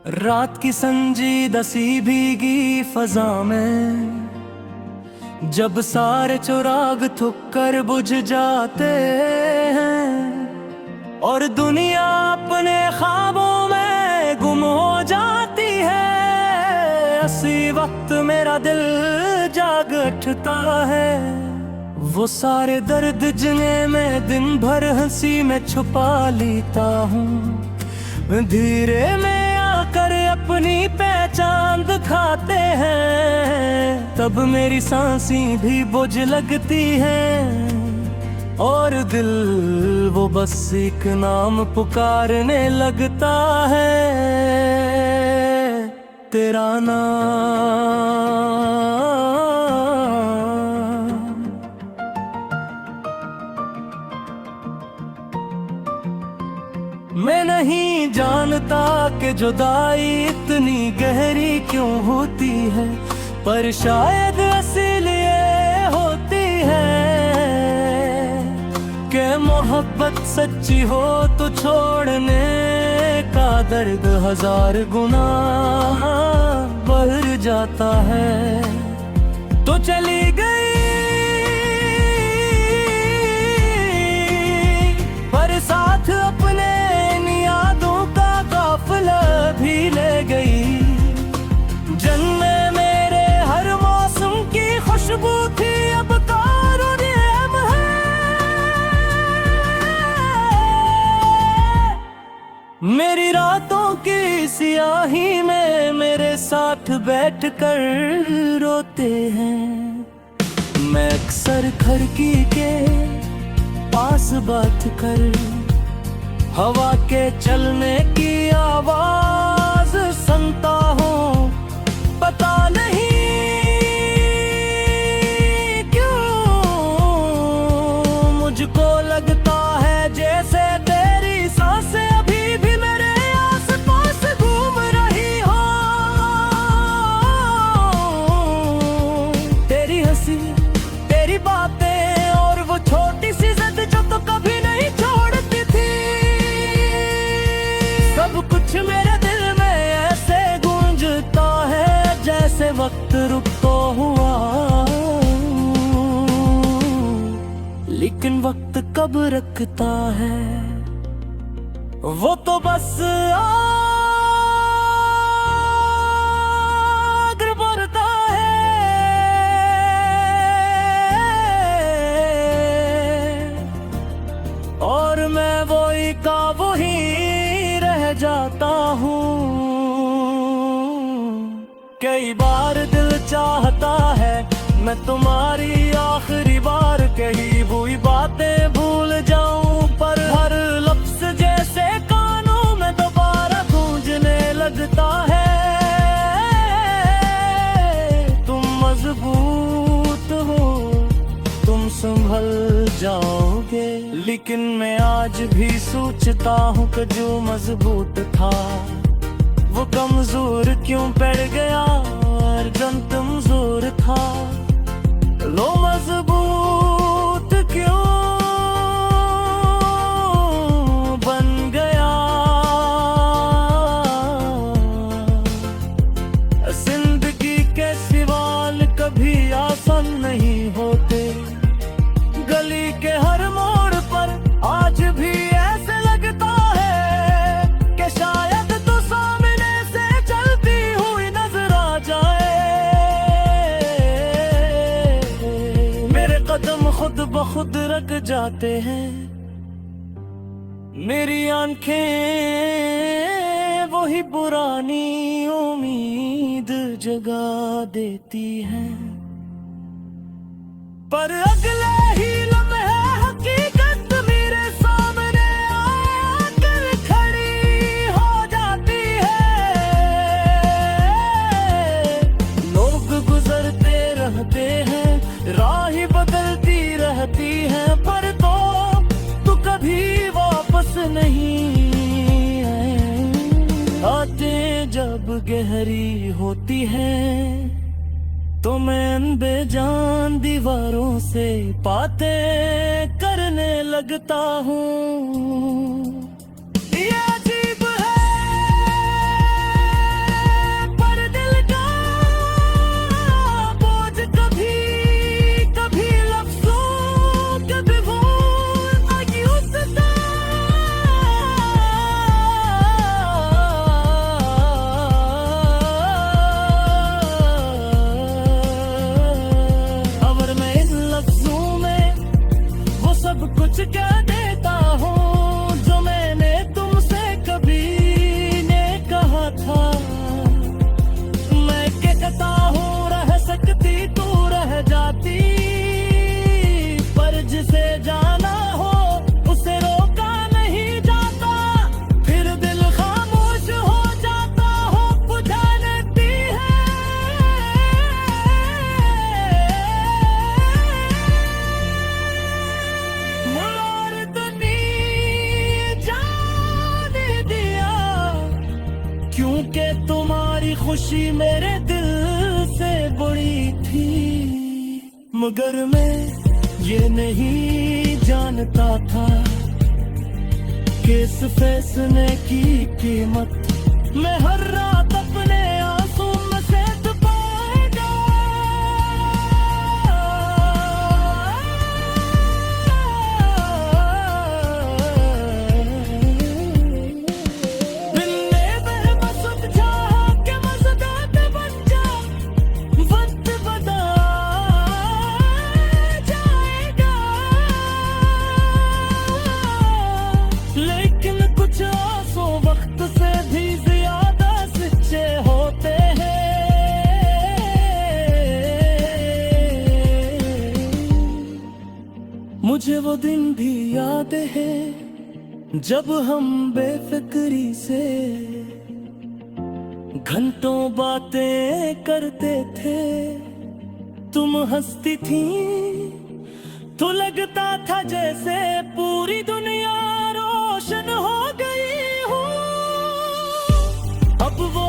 रात की संजीदा सी भीगी फजा में जब सारे चिराग थुक कर बुझ जाते हैं और दुनिया अपने ख्वाबों में गुम हो जाती है, उसी वक्त मेरा दिल जाग उठता है। वो सारे दर्द जिन्हें मैं दिन भर हंसी में छुपा लेता हूँ, धीरे में आकर अपनी पहचान दिखाते हैं। तब मेरी सांसें भी बोझ लगती हैं और दिल वो बस एक नाम पुकारने लगता है, तेरा नाम। मैं नहीं जानता कि जुदाई इतनी गहरी क्यों होती है, पर शायद इसीलिए होती है कि मोहब्बत सच्ची हो तो छोड़ने का दर्द हजार गुना बढ़ जाता है। तो चली गई पर साथ अपने भी ले गई। जन्मे मेरे हर मौसम की खुशबू थी, अब कारुनियम है। मेरी रातों की सियाही में मेरे साथ बैठकर रोते हैं। मैं अक्सर खिड़की के पास बैठ कर हवा के चलने की आवाज सुनता हूँ। पता नहीं क्यों मुझको लगता है जैसे तेरी सांसें अभी भी मेरे आस-पास घूम रही हो। तेरी हंसी, तेरी बातें और वो छोटी सी जिद जो तो कभी नहीं छोड़ती थी, सब कुछ मेरे दिल में ऐसे गूंजता है जैसे वक्त रुका हुआ। लेकिन वक्त कब रखता है, वो तो बस आगे बढ़ता है और मैं वही का वही जाता हूँ। कई बार दिल चाहता है मैं तुम्हारी आखिरी बार कही हुई बातें भूल जाऊं, पर हर लफ्ज जैसे कानों में दोबारा गूंजने लगता है। तुम मजबूत हो, तुम संभल जाओगे, लेकिन मैं आज भी सोचता हूँ कि जो मजबूत था वो कमजोर क्यों पड़ गया, और जन कमजोर था लो मजबूत क्यों बन गया। जिंदगी के सवाल कभी आसान नहीं होते, गली के हर मोड़ पर आज भी ऐसे लगता है कि शायद तो सामने से चलती हुई नजर आ जाए। मेरे कदम खुद ब खुद रख जाते हैं, मेरी आंखें वही पुरानी उम्मीद जगा देती हैं, पर अगले ही लम्हे हकीकत मेरे सामने आकर खड़ी हो जाती है। लोग गुजरते रहते हैं, राह बदलती रहती है, पर तू कभी वापस नहीं है। आते जब गहरी होती है तो मैं बेजान दीवारों से बातें करने लगता हूँ। ये अजीब है खुशी मेरे दिल से बड़ी थी, मगर मैं ये नहीं जानता था कि इस फैसले की कीमत मैं हर रात अपने आंसू में सेध पाएगा। बिन्ने बस समझा के मज़ेदार बच्चा वक्त बता जाएगा, लेकिन कुछ आंसू वक्त से भी ज्यादा सच्चे होते हैं। मुझे वो दिन भी याद है जब हम बेफिक्री से घंटों बातें करते थे, तुम हंसती थी तो लगता था जैसे पूरी दुनिया रोशन हो गई हो। अब वो